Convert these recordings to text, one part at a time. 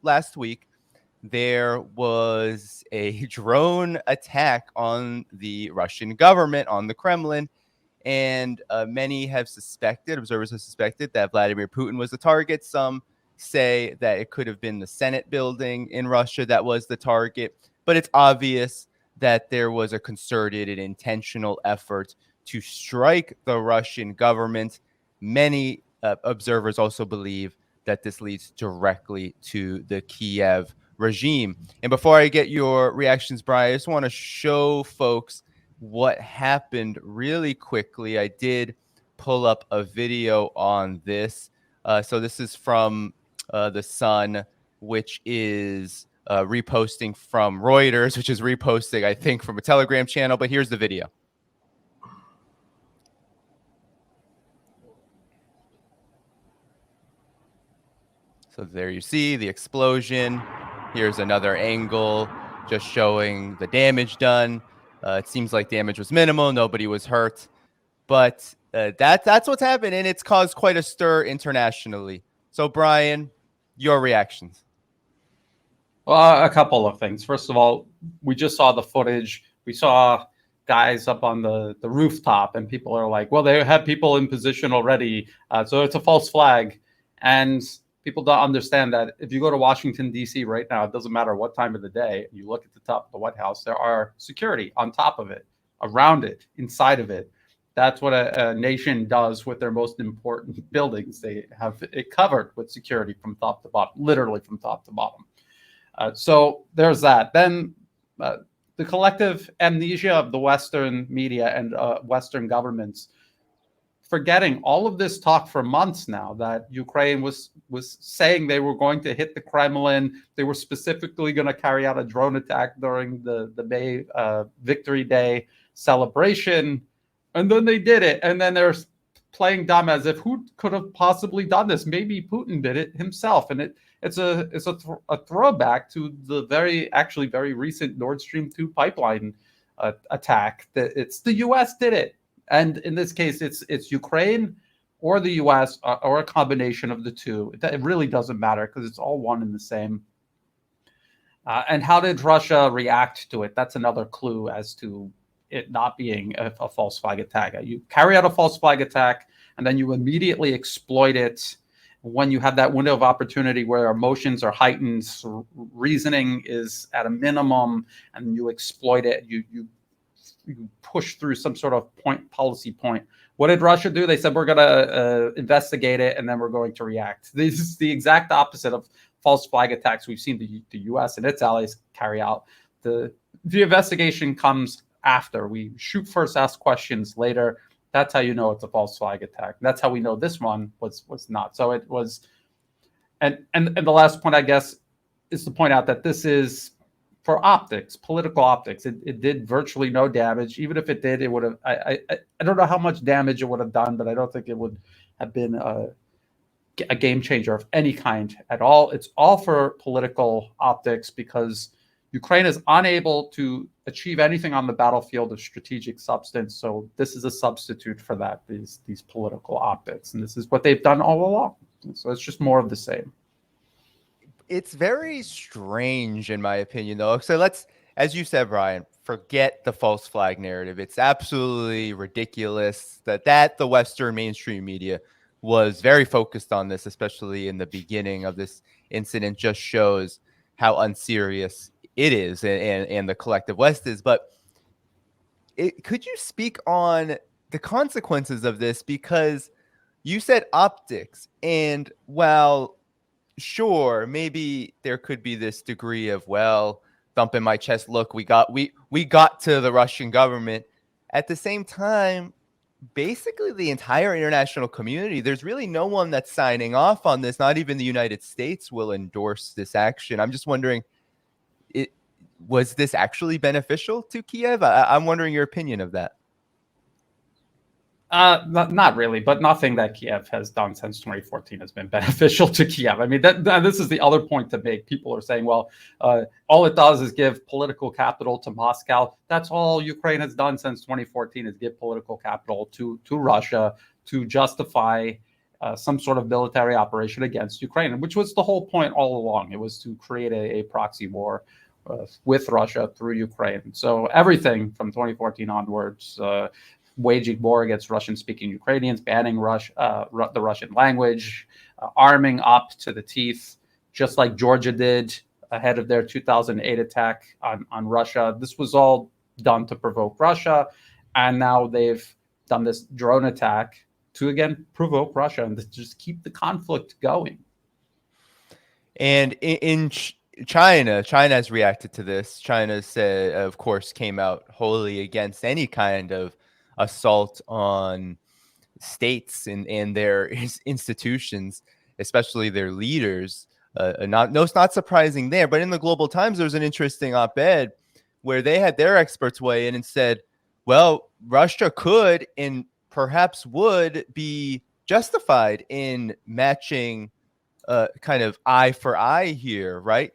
last week, there was a drone attack on the Russian government, on the Kremlin, and many have suspected, observers have suspected, that Vladimir Putin was the target. Some say that it could have been the Senate building in Russia that was the target, but it's obvious that there was a concerted and intentional effort to strike the Russian government. Many observers also believe that this leads directly to the Kiev regime. And before I get your reactions, Brian, I just want to show folks what happened really quickly. I did pull up a video on this. So this is from The Sun, which is reposting from Reuters, which is reposting, I think, from a Telegram channel. But here's the video. So there you see the explosion. Here's another angle just showing the damage done. It seems like damage was minimal. Nobody was hurt. But that's what's happened, and it's caused quite a stir internationally. So, Brian, your reactions? Well, a couple of things. First of all, we just saw the footage. We saw guys up on the rooftop, and people are like, well, they had people in position already, so it's a false flag. And people don't understand that if you go to Washington, D.C. right now, it doesn't matter what time of the day, you look at the top of the White House, there are security on top of it, around it, inside of it. That's what a nation does with their most important buildings. They have it covered with security from top to bottom, literally from top to bottom. So there's that. Then the collective amnesia of the Western media and Western governments, forgetting all of this talk for months now that Ukraine was saying they were going to hit the Kremlin. They were specifically going to carry out a drone attack during the May Victory Day celebration. And then they did it. And then they're playing dumb as if who could have possibly done this? Maybe Putin did it himself. And it's a throwback to the very recent Nord Stream 2 pipeline attack. That it's the U.S. did it. And in this case, it's Ukraine or the U.S. or a combination of the two. It really doesn't matter because it's all one and the same. And how did Russia react to it? That's another clue as to it not being a false flag attack. You carry out a false flag attack, and then you immediately exploit it when you have that window of opportunity where emotions are heightened, reasoning is at a minimum, and you exploit it. You push through some sort of policy point. What did Russia do? They said, we're going to investigate it, and then we're going to react. This is the exact opposite of false flag attacks we've seen the U.S. and its allies carry out. The investigation comes after. We shoot first, ask questions later. That's how you know it's a false flag attack. That's how we know this one was not. So it was, and the last point, I guess, is to point out that this is for optics, political optics. It did virtually no damage. Even if it did, it would have, I don't know how much damage it would have done, but I don't think it would have been a game changer of any kind at all. It's all for political optics because Ukraine is unable to achieve anything on the battlefield of strategic substance. So this is a substitute for that, these political optics. And this is what they've done all along. So it's just more of the same. It's very strange, in my opinion, though. So let's, as you said, Brian, forget the false flag narrative. It's absolutely ridiculous that the Western mainstream media was very focused on this, especially in the beginning of this incident, just shows how unserious it is and the collective West is. But could you speak on the consequences of this? Because you said optics, and while sure, maybe there could be this degree of, well, thump in my chest, look, we got to the Russian government. At the same time, basically the entire international community, there's really no one that's signing off on this. Not even the United States will endorse this action. I'm just wondering, was this actually beneficial to Kiev? I'm wondering your opinion of that. Not really, but nothing that Kiev has done since 2014 has been beneficial to Kiev. I mean, this is the other point to make. People are saying, well, all it does is give political capital to Moscow. That's all Ukraine has done since 2014 is give political capital to Russia to justify some sort of military operation against Ukraine, which was the whole point all along. It was to create a proxy war with Russia through Ukraine. So everything from 2014 onwards, waging war against Russian-speaking Ukrainians, banning the Russian language, arming up to the teeth, just like Georgia did ahead of their 2008 attack on Russia. This was all done to provoke Russia, and now they've done this drone attack to, again, provoke Russia and to just keep the conflict going. And in China has reacted to this. China said, of course, came out wholly against any kind of assault on states and their institutions, especially their leaders. It's not surprising there. But in the Global Times, there was an interesting op-ed where they had their experts weigh in and said, well, Russia could and perhaps would be justified in matching kind of eye for eye here, right?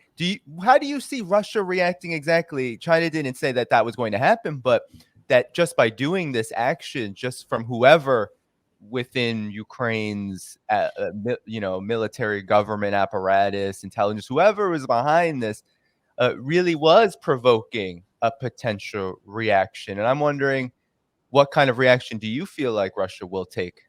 How do you see Russia reacting exactly? China didn't say that was going to happen, but that just by doing this action, just from whoever within Ukraine's, military government apparatus, intelligence, whoever was behind this, really was provoking a potential reaction. And I'm wondering, what kind of reaction do you feel like Russia will take?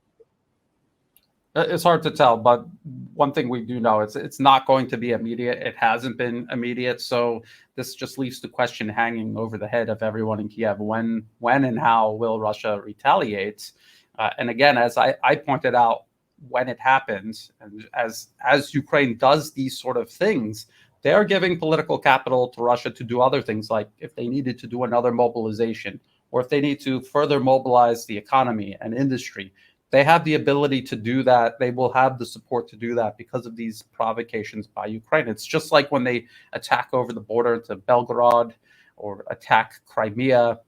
It's hard to tell, but one thing we do know, it's not going to be immediate. It hasn't been immediate. So this just leaves the question hanging over the head of everyone in Kiev. When and how will Russia retaliate? And again, as I pointed out, when it happens, and as Ukraine does these sort of things, they are giving political capital to Russia to do other things, like if they needed to do another mobilization, or if they need to further mobilize the economy and industry. They have the ability to do that. They will have the support to do that because of these provocations by Ukraine. It's just like when they attack over the border to Belgorod or attack Crimea,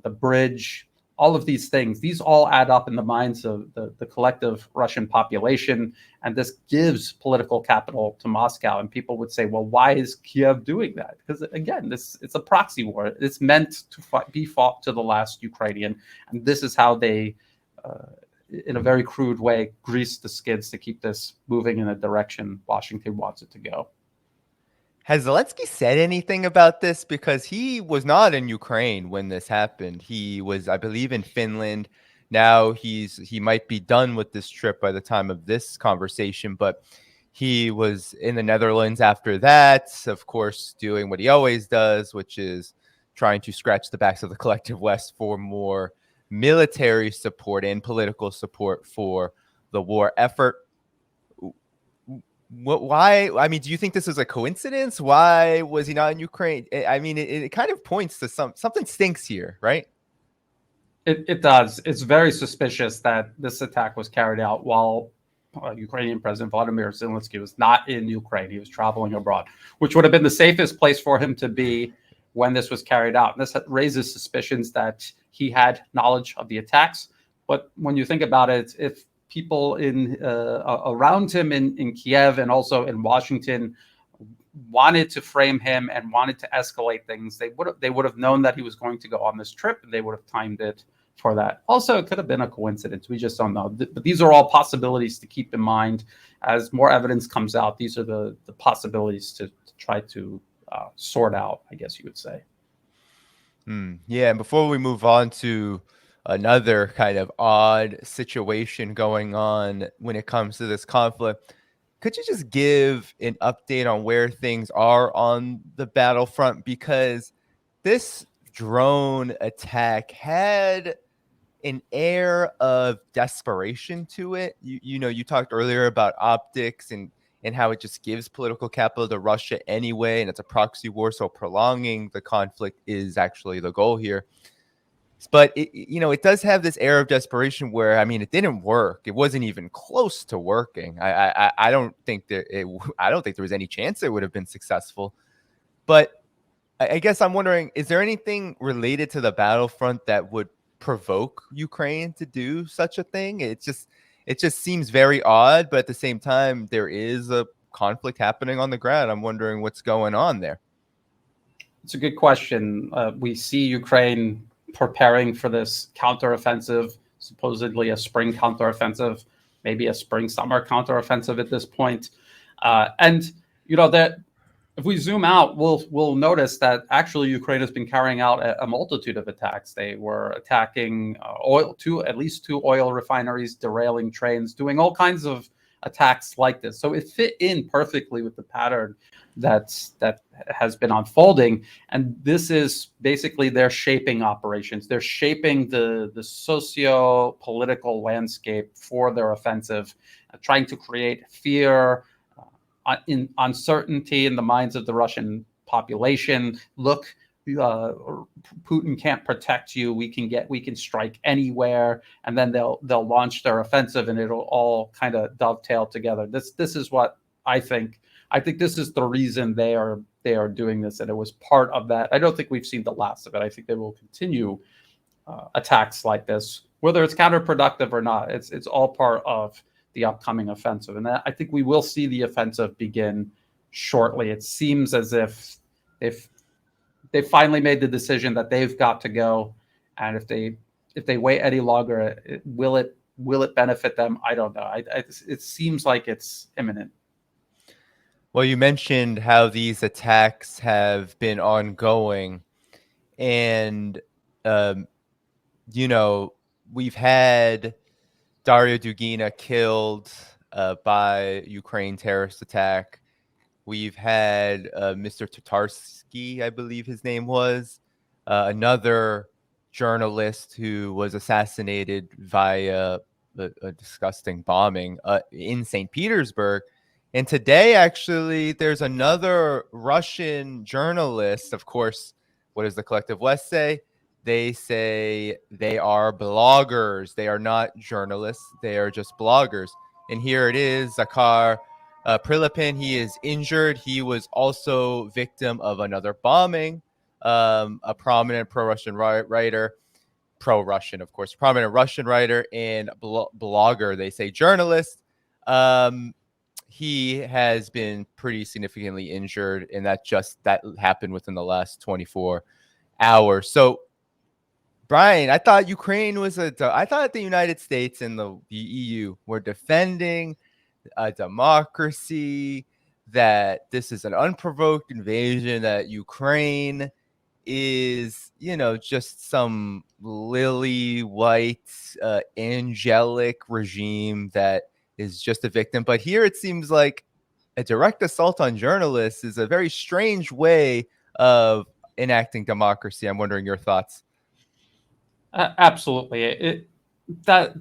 the bridge, all of these things. These all add up in the minds of the collective Russian population. And this gives political capital to Moscow. And people would say, well, why is Kiev doing that? Because, again, it's a proxy war. It's meant to be fought to the last Ukrainian. And this is how they in a very crude way, grease the skids to keep this moving in a direction Washington wants it to go. Has Zelensky said anything about this? Because he was not in Ukraine when this happened. He was, I believe, in Finland. Now he might be done with this trip by the time of this conversation, but he was in the Netherlands after that, of course, doing what he always does, which is trying to scratch the backs of the collective West for more military support and political support for the war effort. Why? I mean, do you think this is a coincidence? Why was he not in Ukraine? I mean, it kind of points to something stinks here, right? It does. It's very suspicious that this attack was carried out while Ukrainian President Volodymyr Zelensky was not in Ukraine. He was traveling abroad, which would have been the safest place for him to be when this was carried out. And this raises suspicions that he had knowledge of the attacks. But when you think about it, if people around him in Kiev and also in Washington wanted to frame him and wanted to escalate things, they would have known that he was going to go on this trip, and they would have timed it for that. Also, it could have been a coincidence. We just don't know. But these are all possibilities to keep in mind. As more evidence comes out, these are the possibilities to try to sort out, I guess you would say. Yeah, and before we move on to another kind of odd situation going on when it comes to this conflict, could you just give an update on where things are on the battlefront? Because this drone attack had an air of desperation to it. You talked earlier about optics and how it just gives political capital to Russia anyway, and it's a proxy war, so prolonging the conflict is actually the goal here. But it does have this air of desperation where, I mean, it didn't work. It wasn't even close to working. I don't think there was any chance it would have been successful. But I guess I'm wondering, is there anything related to the battlefront that would provoke Ukraine to do such a thing? It just seems very odd, but at the same time, there is a conflict happening on the ground. I'm wondering what's going on there. It's a good question. We see Ukraine preparing for this counteroffensive, supposedly a spring counteroffensive. maybe a spring-summer counteroffensive at this point. And that if we zoom out, we'll notice that actually Ukraine has been carrying out a multitude of attacks. They were attacking at least two oil refineries, derailing trains, doing all kinds of attacks like this. So it fit in perfectly with the pattern that has been unfolding. And this is basically their shaping operations. They're shaping the socio-political landscape for their offensive, trying to create fear, in uncertainty in the minds of the Russian population. Look, Putin can't protect you. We can strike anywhere, and then they'll launch their offensive, and it'll all kind of dovetail together. This is what I think. I think this is the reason they are doing this, and it was part of that. I don't think we've seen the last of it. I think they will continue attacks like this, whether it's counterproductive or not. It's all part of the upcoming offensive, and I think we will see the offensive begin shortly. It seems as if they finally made the decision that they've got to go, and if they wait any longer, will it benefit them? I don't know. It seems like it's imminent. Well, you mentioned how these attacks have been ongoing, and we've had Dario Dugina killed by Ukraine terrorist attack. We've had Mr. Tatarsky, I believe his name was, another journalist who was assassinated via a disgusting bombing in St. Petersburg. And today, actually, there's another Russian journalist. Of course, what does the Collective West say? They say they are bloggers. They are not journalists. They are just bloggers. And here it is, Zakhar Prilipin. He is injured. He was also victim of another bombing. A prominent pro-Russian writer, pro-Russian, of course, prominent Russian writer and blogger. They say journalist. He has been pretty significantly injured, and that happened within the last 24 hours. So, Brian, I thought Ukraine was I thought the United States and the EU were defending a democracy, that this is an unprovoked invasion, that Ukraine is, just some lily white, angelic regime that is just a victim. But here it seems like a direct assault on journalists is a very strange way of enacting democracy. I'm wondering your thoughts. Absolutely.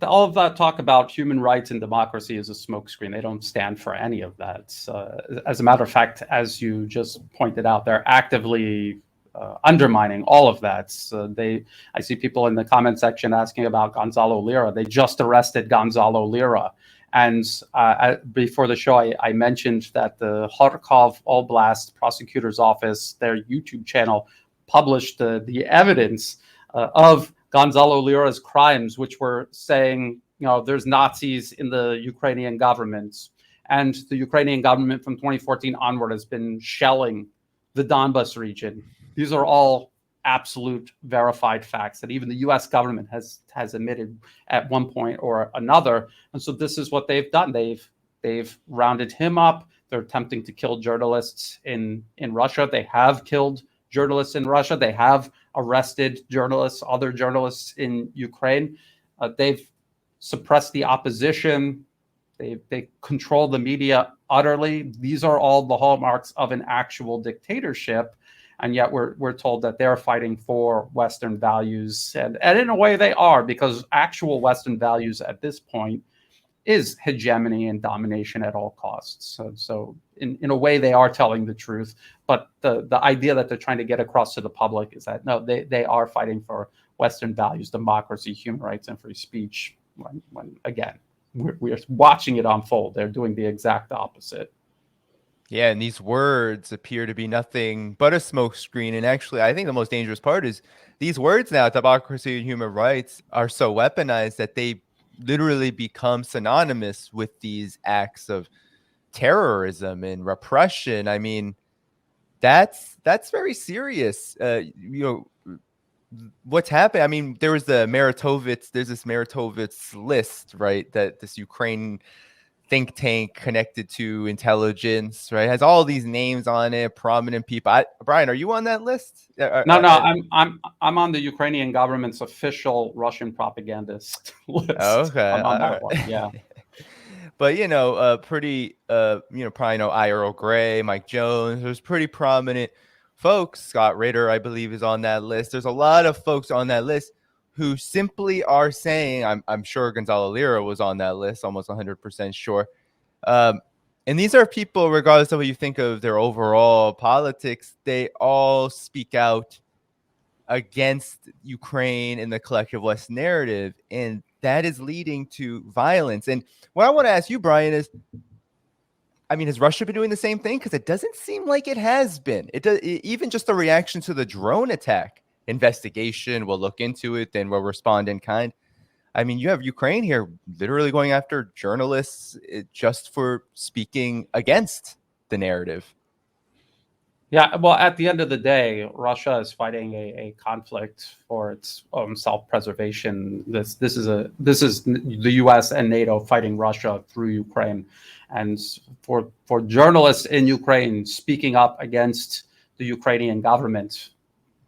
All of that talk about human rights and democracy is a smokescreen. They don't stand for any of that. As a matter of fact, as you just pointed out, they're actively undermining all of that. I see people in the comment section asking about Gonzalo Lira. They just arrested Gonzalo Lira. And before the show, I mentioned that the Kharkov Oblast Prosecutor's Office, their YouTube channel, published the evidence of Gonzalo Lira's crimes, which were saying, there's Nazis in the Ukrainian government. And the Ukrainian government from 2014 onward has been shelling the Donbas region. These are all absolute verified facts that even the U.S. government has admitted at one point or another. And so this is what they've done. They've rounded him up. They're attempting to kill journalists in Russia. They have killed journalists in Russia. They have arrested other journalists in Ukraine. They've suppressed the opposition. They control the media utterly. These are all the hallmarks of an actual dictatorship. And yet we're told that they're fighting for Western values. And in a way they are, because actual Western values at this point is hegemony and domination at all costs. So in a way they are telling the truth. But the idea that they're trying to get across to the public is that, no, they are fighting for Western values, democracy, human rights, and free speech. When again, we're watching it unfold. They're doing the exact opposite. Yeah, and these words appear to be nothing but a smokescreen. And actually, I think the most dangerous part is these words now, democracy and human rights, are so weaponized that they literally become synonymous with these acts of terrorism and repression. I mean, that's very serious. what's happened, I mean, there was there's this Meritovitz list, right? That this Ukraine think tank connected to intelligence, right? It has all these names on it, prominent people. Brian, are you on that list? No, I'm on the Ukrainian government's official Russian propagandist list. Okay, I'm on all that one. right. Yeah. But pretty probably know Earl Gray, Mike Jones. There's pretty prominent folks. Scott Ritter, I believe, is on that list. There's a lot of folks on that list who simply are saying, I'm sure Gonzalo Lira was on that list, almost 100% sure. And these are people, regardless of what you think of their overall politics, they all speak out against Ukraine and the collective West narrative. And that is leading to violence. And what I want to ask you, Brian, is, I mean, has Russia been doing the same thing? Because it doesn't seem like it has been. Even just the reaction to the drone attack investigation, we'll look into it, then we'll respond in kind. I mean, you have Ukraine here literally going after journalists just for speaking against the narrative. Yeah, well, at the end of the day, Russia is fighting a conflict for its own self-preservation. This is the U.S. and NATO fighting Russia through Ukraine, and for journalists in Ukraine speaking up against the Ukrainian government,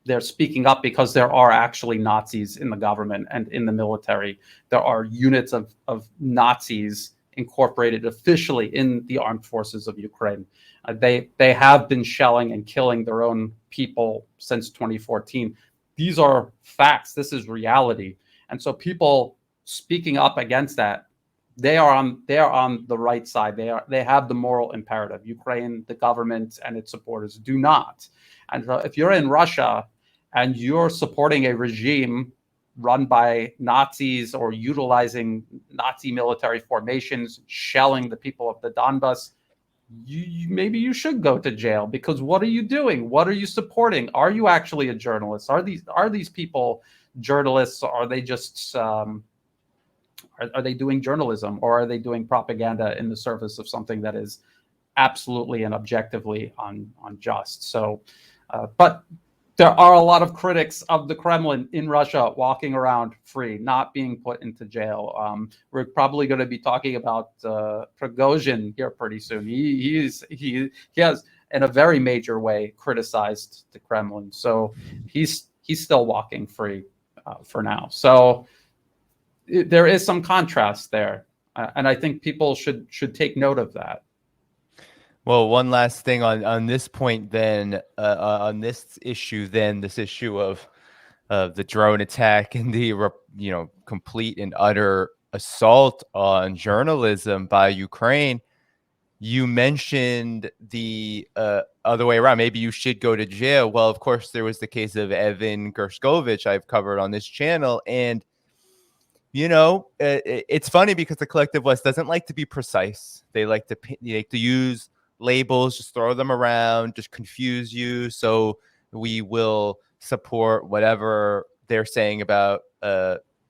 they're speaking up because there are actually Nazis in the government and in the military. There are units of Nazis incorporated officially in the armed forces of Ukraine. They have been shelling and killing their own people since 2014. These are facts. This is reality. And so people speaking up against that, they are on the right side. They have the moral imperative. Ukraine, the government, and its supporters do not. And if you're in Russia and you're supporting a regime run by Nazis or utilizing Nazi military formations, shelling the people of the Donbas, maybe you should go to jail, because what are you doing? What are you supporting? Are you actually a journalist? Are these people journalists? Or are they just are they doing journalism, or are they doing propaganda in the service of something that is absolutely and objectively unjust? So, but there are a lot of critics of the Kremlin in Russia walking around free, not being put into jail. We're probably going to be talking about Prigozhin here pretty soon. He has, in a very major way, criticized the Kremlin, so he's still walking free for now. So there is some contrast there, and I think people should take note of that. Well, one last thing on this point, then, on this issue of the drone attack and the complete and utter assault on journalism by Ukraine. You mentioned the other way around. Maybe you should go to jail. Well, of course, there was the case of Evan Gershkovich I've covered on this channel, and it's funny because the collective West doesn't like to be precise. They like to use labels, just throw them around, just confuse you. So we will support whatever they're saying about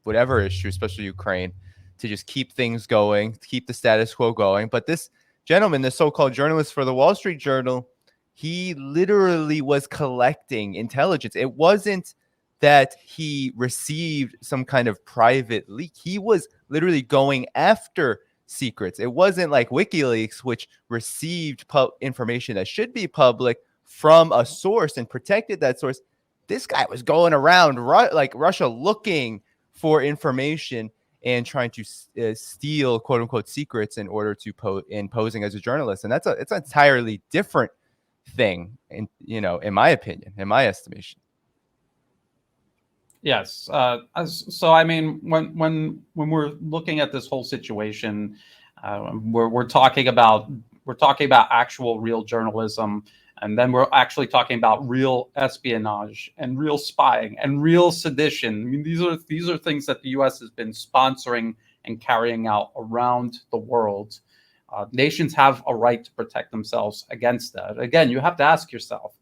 whatever issue, especially Ukraine, to just keep things going, to keep the status quo going. But this gentleman, the so-called journalist for the Wall Street Journal, he literally was collecting intelligence. It wasn't that he received some kind of private leak. He was literally going after secrets. It wasn't like WikiLeaks, which received information that should be public from a source and protected that source. This guy was going around like Russia looking for information and trying to steal quote unquote secrets in order to posing as a journalist. And it's an entirely different thing, in my opinion, in my estimation. Yes. So I mean, when we're looking at this whole situation, we're talking about actual real journalism, and then we're actually talking about real espionage and real spying and real sedition. I mean, these are things that the U.S. has been sponsoring and carrying out around the world. Nations have a right to protect themselves against that. Again, you have to ask yourself,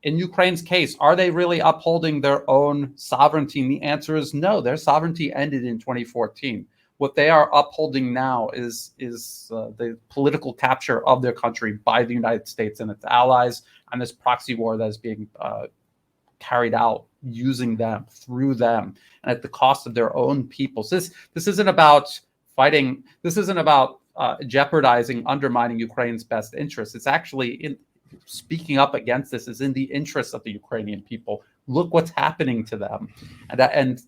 in Ukraine's case, are they really upholding their own sovereignty? And the answer is no. Their sovereignty ended in 2014. What they are upholding now is the political capture of their country by the United States and its allies, and this proxy war that is being carried out using them, through them, and at the cost of their own people. So this isn't about fighting. This isn't about jeopardizing, undermining Ukraine's best interests. It's actually speaking up against this is in the interest of the Ukrainian people. Look what's happening to them, and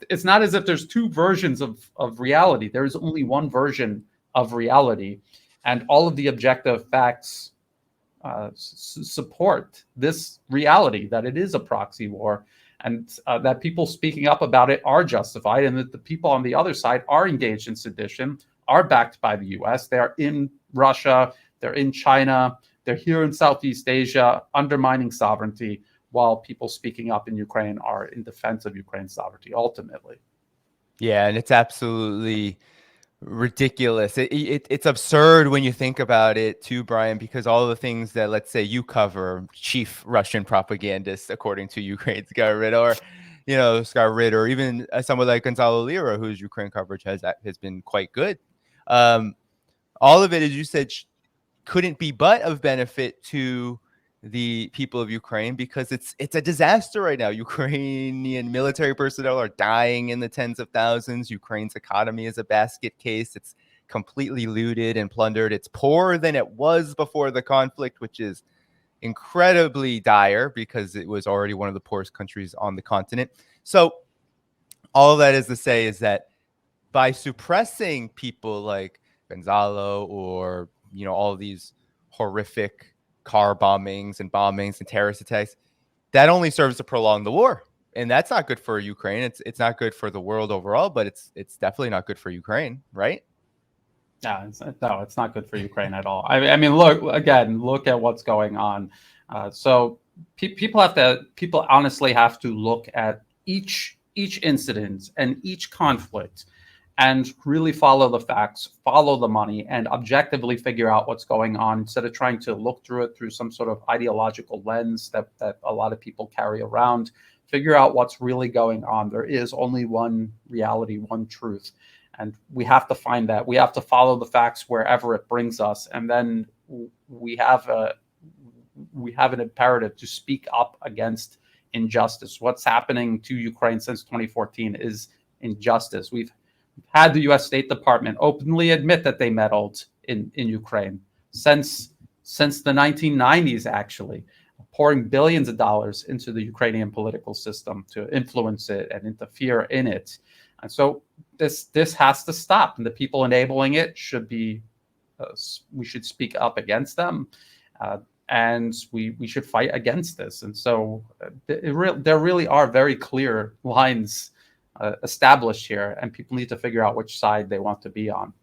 it's not as if there's two versions of reality. There is only one version of reality, and all of the objective facts support this reality that it is a proxy war, and that people speaking up about it are justified, and that the people on the other side are engaged in sedition, are backed by the US. They are in Russia, they're in China, they're here in Southeast Asia, undermining sovereignty, while people speaking up in Ukraine are in defense of Ukraine's sovereignty, ultimately. Yeah, and it's absolutely ridiculous. It's absurd when you think about it too, Brian, because all the things that, let's say, you cover, chief Russian propagandist, according to Ukraine's government, or Scott Ritter, or even someone like Gonzalo Lira, whose Ukraine coverage has been quite good. All of it, as you said, couldn't be but of benefit to the people of Ukraine, because it's a disaster right now. Ukrainian military personnel are dying in the tens of thousands. Ukraine's economy is a basket case. It's completely looted and plundered. It's poorer than it was before the conflict, which is incredibly dire because it was already one of the poorest countries on the continent. So all that is to say is that by suppressing people like Gonzalo, or all of these horrific car bombings and terrorist attacks, that only serves to prolong the war, and that's not good for Ukraine. It's not good for the world overall, but it's definitely not good for Ukraine, right? No, it's not good for Ukraine at all. I mean, look at what's going on. So people honestly have to look at each incident and each conflict, and really follow the facts, follow the money, and objectively figure out what's going on, instead of trying to look through it through some sort of ideological lens that a lot of people carry around. Figure out what's really going on. There is only one reality, one truth, and we have to find that. We have to follow the facts wherever it brings us, and then we have an imperative to speak up against injustice. What's happening to Ukraine since 2014 is injustice. We've had the U.S. State Department openly admit that they meddled in Ukraine since the 1990s, actually, pouring billions of dollars into the Ukrainian political system to influence it and interfere in it. And so this has to stop, and the people enabling it should be, we should speak up against them, and we should fight against this. And so there really are very clear lines established here, and people need to figure out which side they want to be on.